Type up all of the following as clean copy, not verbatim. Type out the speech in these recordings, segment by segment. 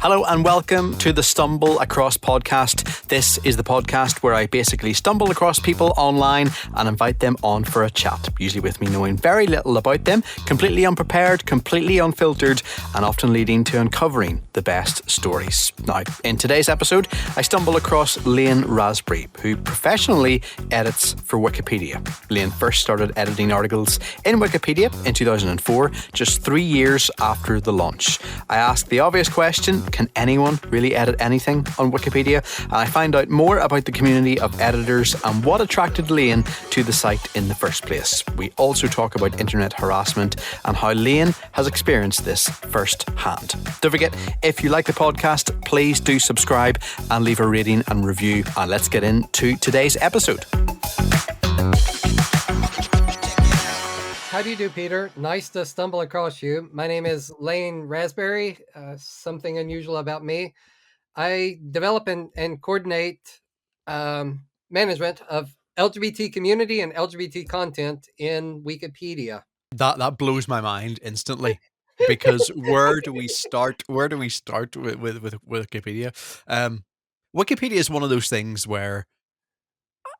Hello and welcome to the Stumble Across podcast. This is the podcast where I basically stumble across people online and invite them on for a chat, usually with me knowing very little about them, completely unprepared, completely unfiltered, and often leading to uncovering the best stories. Now, in today's episode, I stumble across Lane Rasberry, who professionally edits for Wikipedia. Lane first started editing articles in Wikipedia in 2004, just 3 years after the launch. I asked the obvious question, can anyone really edit anything on Wikipedia? And I find out more about the community of editors and what attracted Lane to the site in the first place. We also talk about internet harassment and how Lane has experienced this firsthand. Don't forget, if you like the podcast, please do subscribe and leave a rating and review. And let's get into today's episode. How do you do, Peter? Nice to stumble across you. My name is Lane Rasberry. Something unusual about me. I develop and coordinate management of LGBT community and LGBT content in Wikipedia. That blows my mind instantly. Because where do we start? Where do we start with Wikipedia? Wikipedia is one of those things where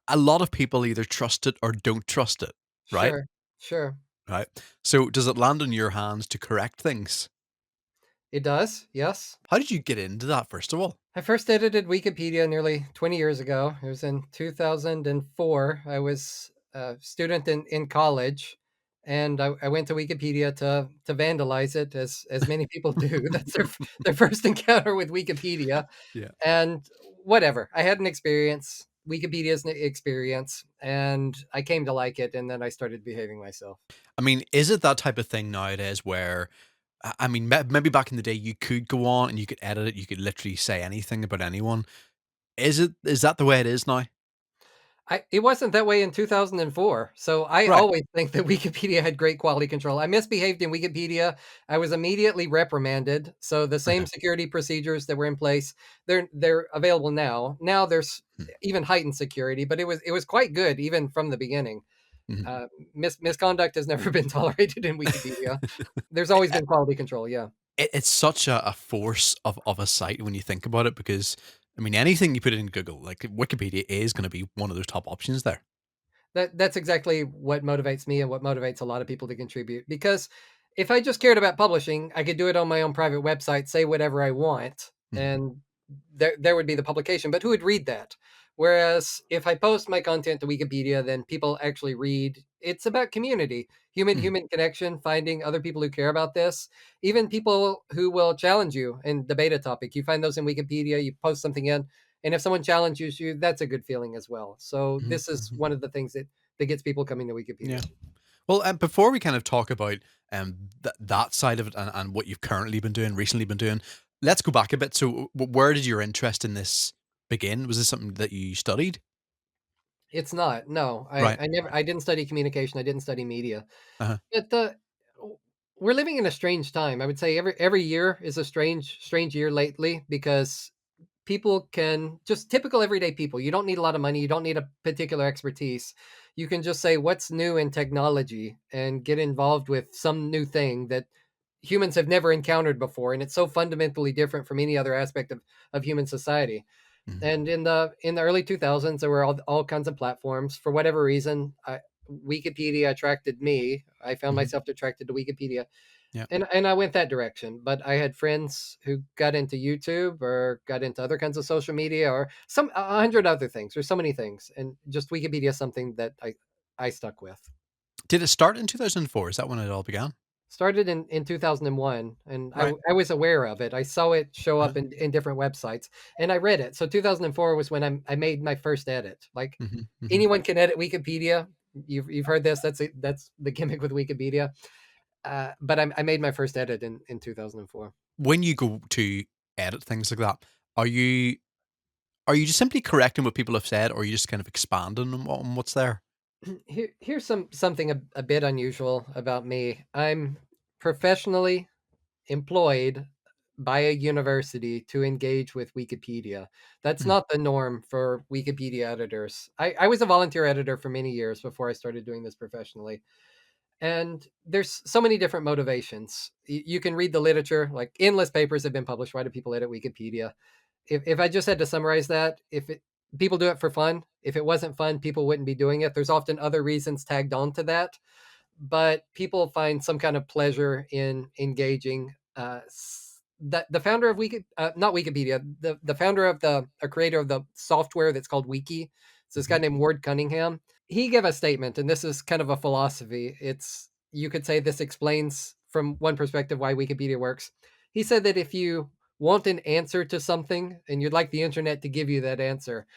a lot of people either trust it or don't trust it, right? Sure. Right. So does it land on your hands to correct things? It does, yes. How did you get into that, first of all? I first edited Wikipedia nearly 20 years ago. It was in 2004. I was a student in college, and I went to Wikipedia to vandalize it, as many people do. That's their first encounter with Wikipedia. Yeah. And whatever, I had an experience. Wikipedia's an experience, and I came to like it, and then I started behaving myself. I mean, is it that type of thing nowadays where, I mean, maybe back in the day you could go on and you could edit it, you could literally say anything about anyone. Is that the way it is now? It wasn't that way in 2004. So I Right. always think that Wikipedia had great quality control. I misbehaved in Wikipedia. I was immediately reprimanded. So the same Okay. security procedures that were in place, they're available now. Now there's even heightened security, but it was quite good even from the beginning. Mhm. Misconduct has never been tolerated in Wikipedia. There's always been quality control. Yeah. It's such a force of a site when you think about it, because I mean, anything you put in Google, like Wikipedia is going to be one of those top options there. That's exactly what motivates me and what motivates a lot of people to contribute. Because if I just cared about publishing, I could do it on my own private website, say whatever I want, Mhm. and there would be the publication. But who would read that? Whereas if I post my content to Wikipedia, then people actually read. It's about community, Mhm. human connection, finding other people who care about this, even people who will challenge you and debate a topic. You find those in Wikipedia, you post something in, and if someone challenges you, that's a good feeling as well. So Mhm. this is Mhm. one of the things that gets people coming to Yeah. Wikipedia. Well, before we kind of talk about that side of it and what you've currently been doing, recently been doing, let's go back a bit. So, where did your interest in this begin? Was this something that you studied? It's not. No, Right. I didn't study communication. I didn't study media. Uh-huh. But we're living in a strange time. I would say every year is a strange year lately because people can just typical everyday people. You don't need a lot of money. You don't need a particular expertise. You can just say what's new in technology and get involved with some new thing that humans have never encountered before, and it's so fundamentally different from any other aspect of human society. Mhm. And in the early 2000s, there were all kinds of platforms. For whatever reason, Wikipedia attracted me. I found Mhm. myself attracted to Wikipedia, Yeah. and I went that direction. But I had friends who got into YouTube or got into other kinds of social media or 100 other things. There's so many things, and just Wikipedia is something that I stuck with. Did it start in 2004? Is that when it all began? Started in 2001, and Right. I was aware of it. I saw it show Uh-huh. up in different websites, and I read it. So 2004 was when I made my first edit. Like Mhm. Mhm. anyone can edit Wikipedia. You've heard this. That's the gimmick with Wikipedia. But I made my first edit in 2004. When you go to edit things like that, are you are you just simply correcting what people have said, or are you just kind of expanding on what's there? Here's something a bit unusual about me. I'm professionally employed by a university to engage with Wikipedia. That's Mhm. not the norm for Wikipedia editors. I was a volunteer editor for many years before I started doing this professionally. And there's so many different motivations. You can read the literature, like endless papers have been published. Why do people edit Wikipedia? If I just had to summarize that, people do it for fun. If it wasn't fun, people wouldn't be doing it. There's often other reasons tagged on to that, but people find some kind of pleasure in engaging. The founder of not Wikipedia, the founder of the a creator of the software that's called Wiki. So this guy Hmm. named Ward Cunningham. He gave a statement, and this is kind of a philosophy. It's You could say this explains from one perspective why Wikipedia works. He said that if you want an answer to something and you'd like the internet to give you that answer,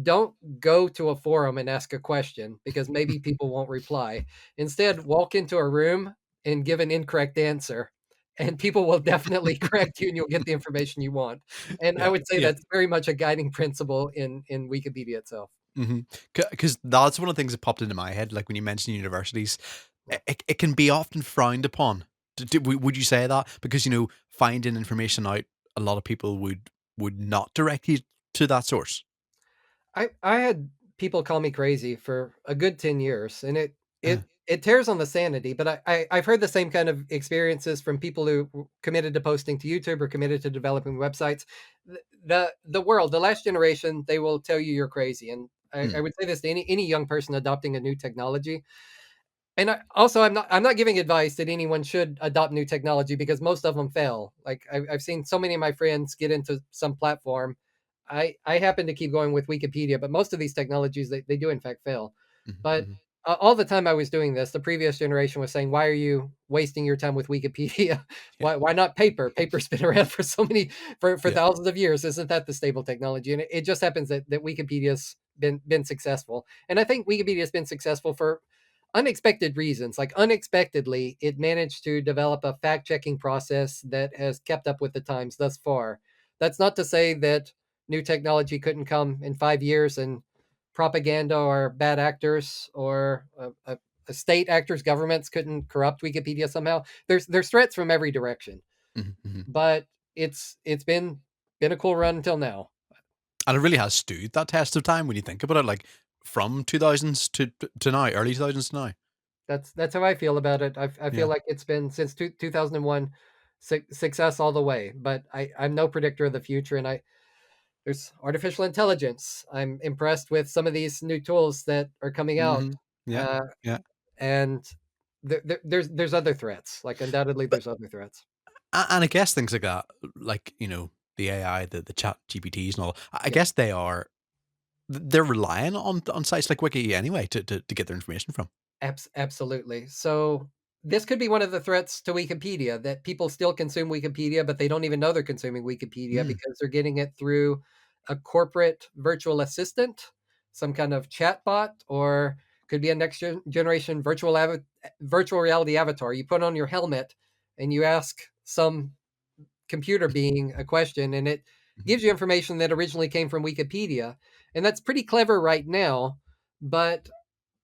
don't go to a forum and ask a question because maybe people won't reply. Instead, walk into a room and give an incorrect answer, and people will definitely correct you and you'll get the information you want. And I Yeah, would say yeah. that's very much a guiding principle in Wikipedia itself. Because that's one of the things that popped into my head. Like when you mentioned universities, Yeah. it can be often frowned upon. Would you say that? Because finding information out, a lot of people would not direct you to that source. I had people call me crazy for a good 10 years, and it Uh, it it tears on the sanity, but I've heard the same kind of experiences from people who committed to posting to YouTube or committed to developing websites. The world, the last generation, they will tell you you're crazy, and I mm, would say this to any young person adopting a new technology. And also, I'm not giving advice that anyone should adopt new technology because most of them fail. Like I've seen so many of my friends get into some platform. I happen to keep going with Wikipedia, but most of these technologies they do in fact fail. mhm, But mhm. all the time I was doing this, the previous generation was saying, "Why are you wasting your time with Wikipedia? Yeah, Why not paper? Paper's been around for so many for yeah. thousands of years. Isn't that the stable technology?" And it just happens that Wikipedia's been successful, and I think Wikipedia's been successful for unexpected reasons. Like unexpectedly, it managed to develop a fact checking process that has kept up with the times thus far. That's not to say that new technology couldn't come in 5 years and propaganda or bad actors or state actors, governments couldn't corrupt Wikipedia somehow. There's threats from every direction, Mhm, mhm. but it's been a cool run until now. And it really has stood that test of time when you think about it, like from 2000s to now, early 2000s to now. That's how I feel about it. I feel Yeah. like it's been since 2001 success all the way, but I'm no predictor of the future. And there's artificial intelligence. I'm impressed with some of these new tools that are coming out. Hmm. Yeah. Uh, Yeah. and there's other threats. Like undoubtedly But there's other threats. and I guess things like that, like the AI, the chat GPTs and all. I Yeah. guess they're relying on sites like Wiki anyway to get their information from. Absolutely. So this could be one of the threats to Wikipedia that people still consume Wikipedia, but they don't even know they're consuming Wikipedia Mm, because they're getting it through a corporate virtual assistant, some kind of chatbot, or could be a generation virtual reality avatar. You put on your helmet and you ask some computer being a question, and it mhm, gives you information that originally came from Wikipedia. And that's pretty clever right now, but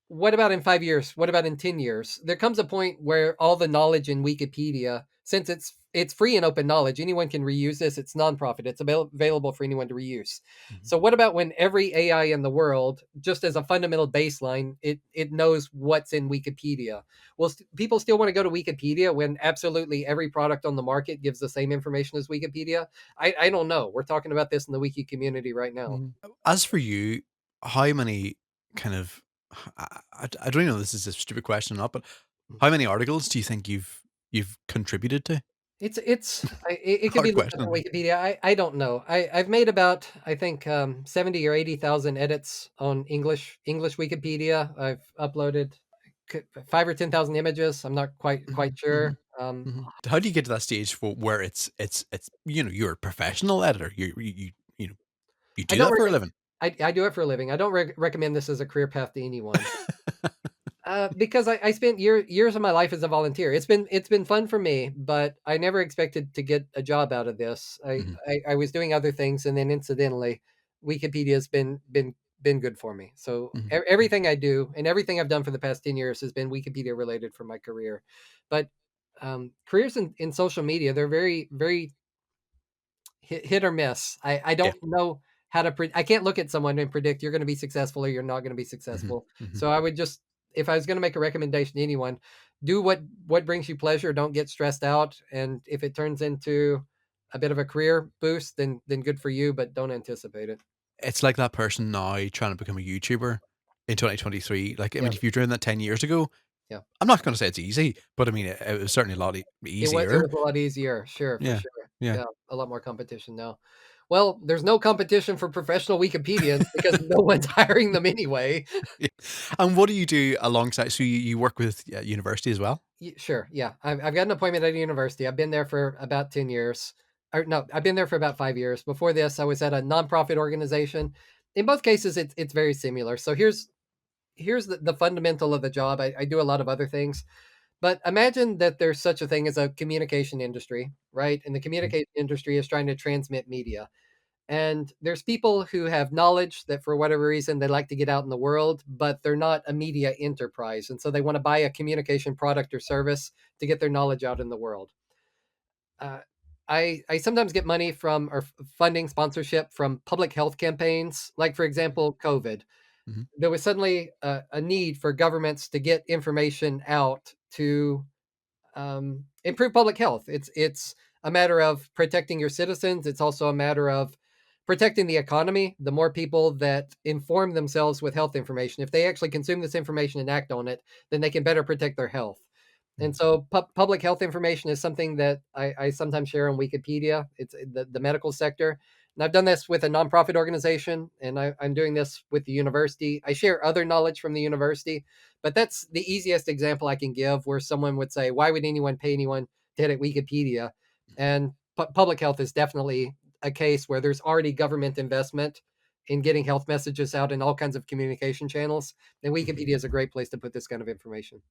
what about in 5 years? What about in 10 years? There comes a point where all the knowledge in Wikipedia, since it's free and open knowledge, anyone can reuse this. It's nonprofit. It's available for anyone to reuse. mhm, So what about when every AI in the world, just as a fundamental baseline, it knows what's in Wikipedia? Well, people still want to go to Wikipedia when absolutely every product on the market gives the same information as Wikipedia. I don't know. We're talking about this in the wiki community right now. mhm. As for you, how many kind of I don't know, this is a stupid question or not, but how many articles do you think you've contributed to? It could be Hard looked up on question. Wikipedia. I don't know. I've made about I think 70 or 80,000 edits on English Wikipedia. I've uploaded 5 or 10,000 images. I'm not quite Mhm, mhm, sure. mhm. How do you get to that stage for where it's you're a professional editor. You I do don't that for a rec- living. I do it for a living. I don't recommend this as a career path to anyone. Because I spent years of my life as a volunteer. It's been fun for me, but I never expected to get a job out of this. Mhm, I was doing other things, and then incidentally, Wikipedia's been good for me. So mhm, mhm. everything I do and everything I've done for the past 10 years has been Wikipedia related for my career. But careers in social media, they're very hit or miss. I Yeah. don't know how to I can't look at someone and predict you're going to be successful or you're not going to be Mhm, successful. mhm. So I would just if I was going to make a recommendation to anyone, do what brings you pleasure. Don't get stressed out. And if it turns into a bit of a career boost, then good for you, but don't anticipate it. It's like that person now trying to become a YouTuber in 2023. Like, I Yeah, mean, if you're doing that 10 years ago, yeah. I'm not going to say it's easy, but I mean, it was certainly a lot It easier. was a lot easier, sure, for Yeah. sure. Yeah. Yeah, a lot more competition now. Well, there's no competition for professional Wikipedians because no one's hiring them anyway. Yeah. And what do you do alongside? So you work with university as well? Sure, yeah. I've got an appointment at a university. I've been there for about 10 years. Or no, I've been there for about 5 years. Before this, I was at a nonprofit organization. In both cases, it's very similar. So here's the fundamental of the job. I do a lot of other things, but imagine that there's such a thing as a communication industry, right? And the Mhm. communication industry is trying to transmit media. And there's people who have knowledge that for whatever reason they like to get out in the world, but they're not a media enterprise. And so they want to buy a communication product or service to get their knowledge out in the world. Uh, I sometimes get money from or funding sponsorship from public health campaigns, like for example, COVID. Mhm. There was suddenly a need for governments to get information out to improve public health. It's a matter of protecting your citizens. It's also a matter of protecting the economy. The more people that inform themselves with health information, if they actually consume this information and act on it, then they can better protect their health. Mhm. And so, public health information is something that I sometimes share on Wikipedia. It's the medical sector. And I've done this with a nonprofit organization, and I'm doing this with the university. I share other knowledge from the university, but that's the easiest example I can give where someone would say, why would anyone pay anyone to edit Wikipedia? And public health is definitely a case where there's already government investment in getting health messages out in all kinds of communication channels. And Mhm. Wikipedia is a great place to put this kind of information.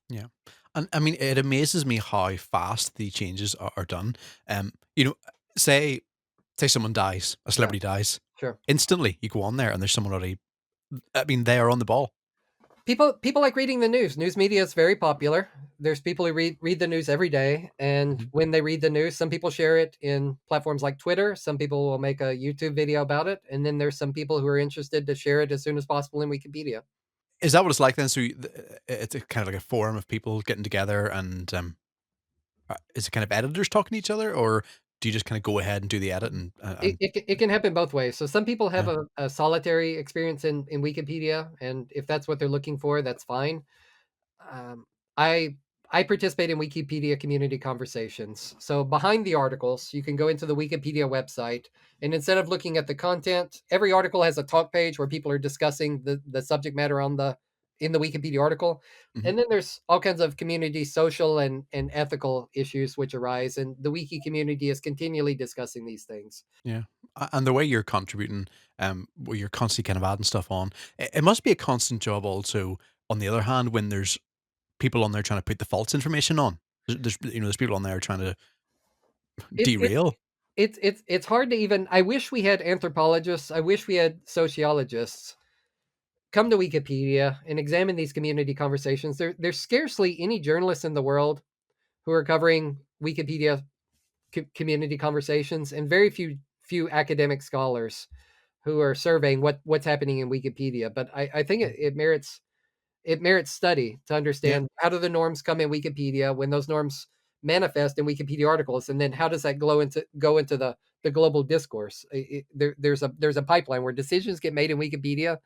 Yeah. And I mean, it amazes me how fast the changes are done. You know, say someone dies, a Yeah, celebrity dies, sure. instantly you go on there and there's someone already. I mean, they are on the ball. People like reading the news. News media is very popular. There's people who read the news every day, and Mhm. when they read the news, some people share it in platforms like Twitter. Some people will make a YouTube video about it, and then there's some people who are interested to share it as soon as possible in Wikipedia. Is that what it's like then? So it's a kind of like a forum of people getting together, and is it kind of editors talking to each other, or do you just kind of go ahead and do the edit and It can happen both ways. So some people have yeah. a solitary experience in Wikipedia, and if that's what they're looking for, that's fine. Um, I I participate in Wikipedia community conversations. So behind the articles, you can go into the Wikipedia website, and instead of looking at the content, every article has a talk page where people are discussing the subject matter on the in the Wikipedia article. Mhm. And then there's all kinds of community social and ethical issues which arise, and the wiki community is continually discussing these things. Yeah, and the way you're contributing, where you're constantly kind of adding stuff on, it must be a constant job. Also, on the other hand, when there's people on there trying to put the false information on, there's people on there trying to It's it derail. it's hard to even. I wish we had anthropologists. I wish we had sociologists come to Wikipedia and examine these community conversations. There's scarcely any journalists in the world who are covering Wikipedia community conversations, and very few academic scholars who are surveying what's happening in Wikipedia. But I think it merits study to Yeah, understand how do the norms come in Wikipedia when those norms manifest in Wikipedia articles, and then how does that go into the global discourse? There's a pipeline where decisions get made in Wikipedia,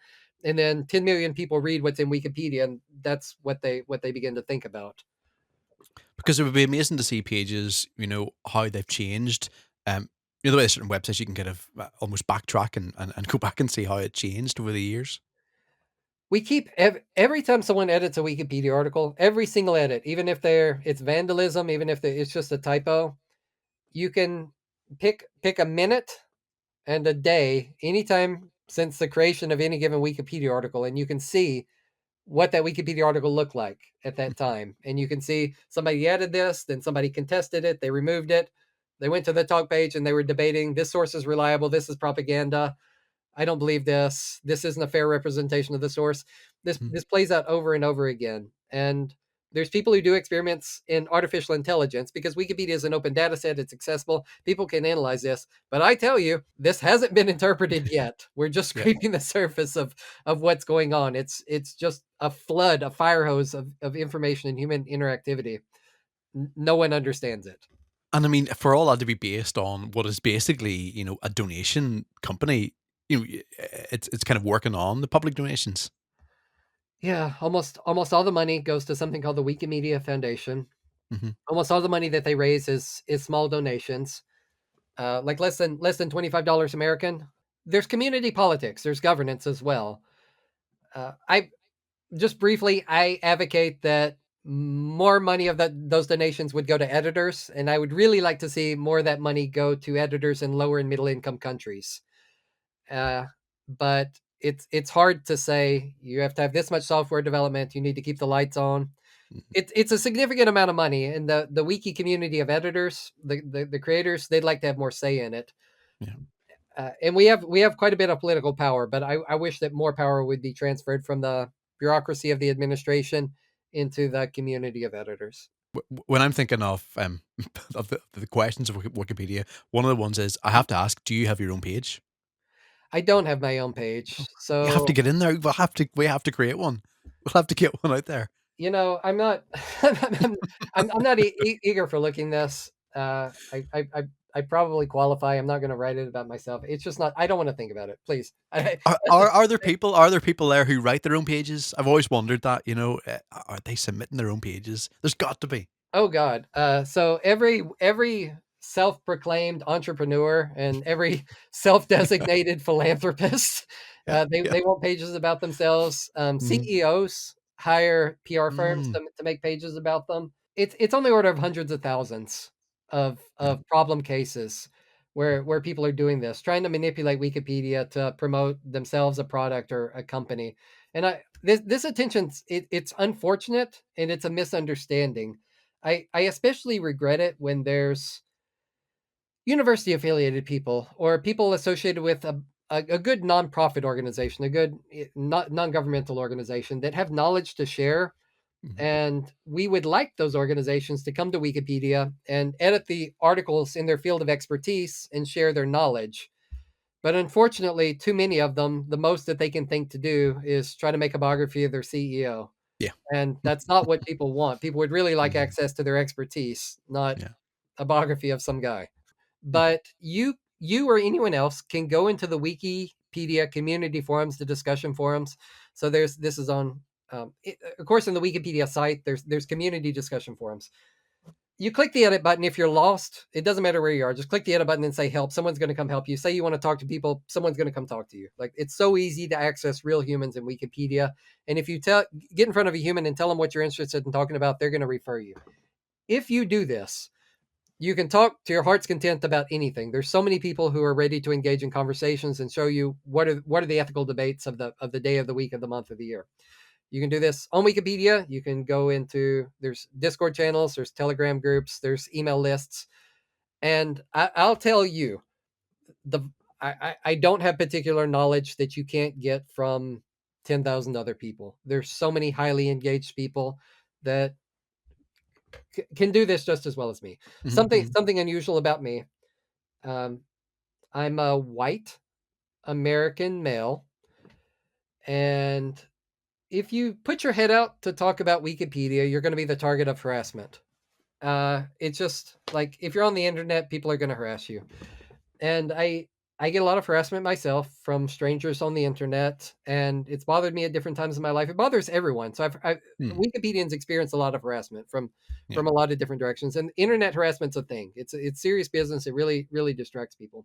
and then 10 million people read what's in Wikipedia, and that's what they begin to think about. because it would be amazing to see pages, how they've changed. Um, the way certain websites you can kind of almost backtrack and go back and see how it changed over the years. We keep every time someone edits a Wikipedia article, every single edit, even if it's vandalism, even if it's just a typo, you can pick a minute and a day anytime since the creation of any given Wikipedia article, and you can see what that Wikipedia article looked like at that time. And you can see somebody added this, then somebody contested it, they removed it, they went to the talk page and they were debating this source is reliable, this is propaganda, I don't believe this isn't a fair representation of the source. This Mhm. this plays out over and over again. And There's people who do experiments in artificial intelligence because Wikipedia is an open data set. It's accessible. People can analyze this. But I tell you, this hasn't been interpreted yet. We're just Yeah. scraping the surface of what's going on. It's just a flood, a fire hose of information and human interactivity. No one understands it. And I mean, for all that to be based on what is basically, a donation company, it's kind of working on the public donations. Yeah, almost all the money goes to something called the Wikimedia Foundation. Hmm. Almost all the money that they raise is small donations, like less than $25 American. There's community politics. There's governance as well. I just briefly, I advocate that more money of those donations would go to editors, and I would really like to see more of that money go to editors in lower and middle income countries. Uh, but it's hard to say you have to have this much software development. You need to keep the lights on. It's a significant amount of money, and the wiki community of editors, the creators, they'd like to have more say in it. Yeah. And we have quite a bit of political power, but I wish that more power would be transferred from the bureaucracy of the administration into the community of editors. When I'm thinking of of the questions of Wikipedia, one of the ones is I have to ask, do you have your own page? I don't have my own page, You have to so get in there. We have to create one. We'll have to get one out there. I'm not I'm not eager for looking this. I probably qualify. I'm not going to write it about myself. It's just not. I don't want to think about it. Please. Are there people there who write their own pages? I've always wondered that. Are they submitting their own pages? There's got to be. Oh God. So every self-proclaimed entrepreneur and every self-designated philanthropist, Yeah, yeah. they want pages about themselves. Mhm. CEOs hire PR firms Mm, to make pages about them. It's on the order of hundreds of thousands yeah. of problem cases where people are doing this, trying to manipulate Wikipedia to promote themselves, a product or a company. And this attention's it's unfortunate and it's a misunderstanding. I especially regret it when there's university affiliated people or people associated with a good nonprofit organization, a good non-governmental organization that have knowledge to share. Mhm. And we would like those organizations to come to Wikipedia and edit the articles in their field of expertise and share their knowledge. But unfortunately, too many of them, the most that they can think to do is try to make a biography of their CEO. Yeah. And that's not what people want. People would really like Mhm. access to their expertise, not Yeah. a biography of some guy. Mhm. But you or anyone else can go into the Wikipedia community forums, the discussion forums. So this is on of course in the Wikipedia site there's community discussion forums. You click the edit button if you're lost. It doesn't matter where you are. Just click the edit button and say help. Someone's going to come help you. Say you want to talk to people, someone's going to come talk to you. Like it's so easy to access real humans in Wikipedia. And if you get in front of a human and tell them what you're interested in talking about, they're going to refer you. If you do this, you can talk to your heart's content about anything. There's so many people who are ready to engage in conversations and show you what are the ethical debates of the day of the week of the month of the year. You can do this on Wikipedia. You can go into there's Discord channels, there's Telegram groups, there's email lists, and I'll tell you the I don't have particular knowledge that you can't get from 10,000 other people. There's so many highly engaged people that can do this just as well as me. Mhm. Something Mhm. something unusual about me. Um, I'm a white American male, and if you put your head out to talk about Wikipedia, you're going to be the target of harassment. It's just like if you're on the internet, people are going to harass you, and I get a lot of harassment myself from strangers on the internet, and it's bothered me at different times in my life. It bothers everyone. So Mm. Wikipedians experience a lot of harassment Yeah. from a lot of different directions, and internet harassment's a thing. It's serious business. It really distracts people.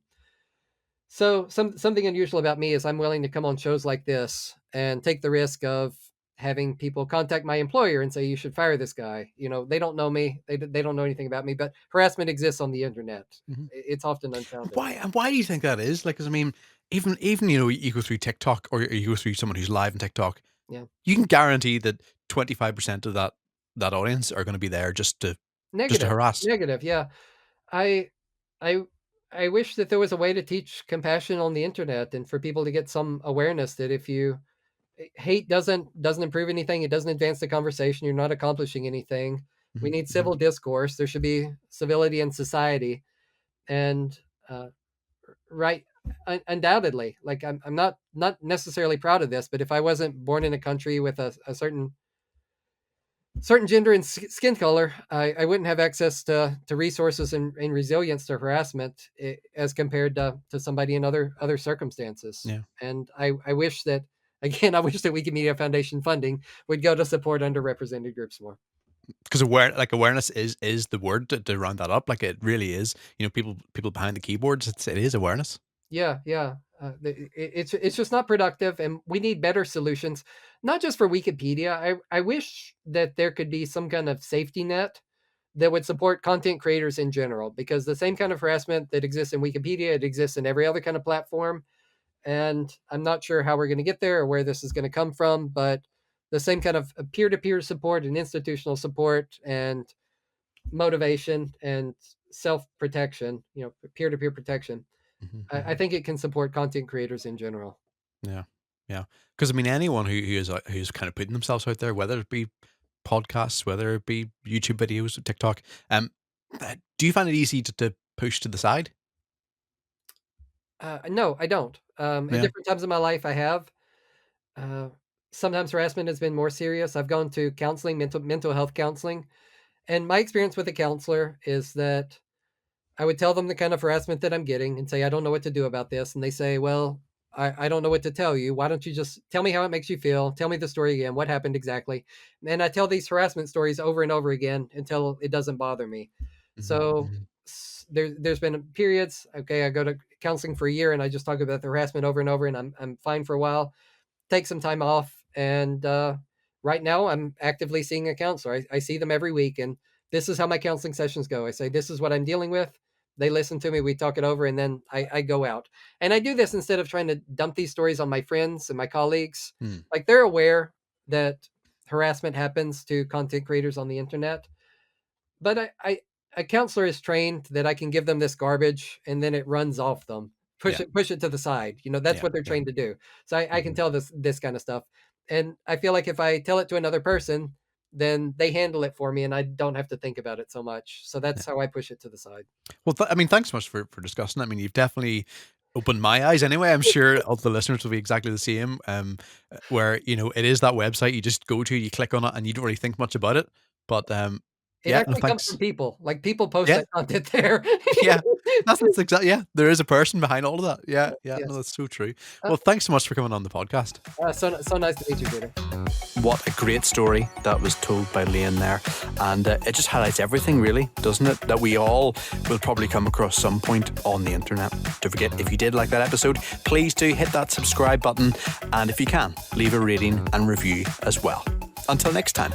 So something unusual about me is I'm willing to come on shows like this and take the risk of having people contact my employer and say you should fire this guy. They don't know me. They don't know anything about me, but harassment exists on the internet. Mhm. It's often unfounded. Why do you think that is? Like, 'cause I mean, even you go through TikTok or you go through someone who's live in TikTok, Yeah. you can guarantee that 25% of that audience are going to be there just to Negative. harass. Negative. Yeah. I I I wish that there was a way to teach compassion on the internet and for people to get some awareness that if you hate doesn't improve anything. It doesn't advance the conversation. You're not accomplishing anything. We need civil discourse. There should be civility in society, and uh, right, undoubtedly, like I'm not necessarily proud of this, but if I wasn't born in a country with a certain gender and skin color, I wouldn't have access to resources and resilience to harassment as compared to somebody in other circumstances. Yeah. And I wish that, again, I wish that Wikimedia Foundation funding would go to support underrepresented groups more. Because awareness is the word to round that up. Like it really is. People behind the keyboards. It is awareness. Yeah, yeah. It's just not productive, and we need better solutions, not just for Wikipedia. I wish that there could be some kind of safety net that would support content creators in general, because the same kind of harassment that exists in Wikipedia, it exists in every other kind of platform. And I'm not sure how we're going to get there or where this is going to come from, but the same kind of peer-to-peer support and institutional support and motivation and self-protection, peer-to-peer protection, I think it can support content creators in general. Yeah, yeah. Because I mean, anyone who's kind of putting themselves out there, whether it be podcasts, whether it be YouTube videos, TikTok, do you find it easy to push to the side? No, I don't. At Yeah. different times in my life, I have. Uh, Sometimes harassment has been more serious. I've gone to counseling, mental health counseling, and my experience with a counselor is that I would tell them the kind of harassment that I'm getting and say, I don't know what to do about this. And they say, well, I don't know what to tell you. Why don't you just tell me how it makes you feel? Tell me the story again. What happened exactly? And I tell these harassment stories over and over again until it doesn't bother me. Hmm. So Hmm. there's been periods. Okay, I go to counseling for a year and I just talk about the harassment over and over, and I'm fine for a while. Take some time off, and right now I'm actively seeing a counselor. I see them every week, and this is how my counseling sessions go. I say, this is what I'm dealing with. They listen to me, we talk it over, and then I go out. And I do this instead of trying to dump these stories on my friends and my colleagues. Hmm. Like, they're aware that harassment happens to content creators on the internet, but I a counselor is trained that I can give them this garbage and then it runs off them. Yeah. Push it to the side. That's Yeah. what they're Yeah. trained to do. So I can Hmm. tell this kind of stuff. And I feel like if I tell it to another person, then they handle it for me and I don't have to think about it so much. So Yeah. that's how I push it to the side. Well, I mean, thanks so much for discussing. I mean, you've definitely opened my eyes. Anyway, I'm sure all the listeners will be exactly the same. Where it is that website you just go to, you click on it, and you don't really think much about it. But It yeah, no, actually comes from thanks. people. Like, people post Yeah, that content there. yeah. That's exactly, yeah. There is a person behind all of that. Yeah, yeah. No, Yes. that's so true. Uh, Well, thanks so much for coming on the podcast. so nice to meet you, Peter. What a great story that was told by Lane there. And it just highlights everything, really, doesn't it? That we all will probably come across some point on the internet. Don't forget, if you did like that episode, please do hit that subscribe button. And if you can, leave a rating and review as well. Until next time.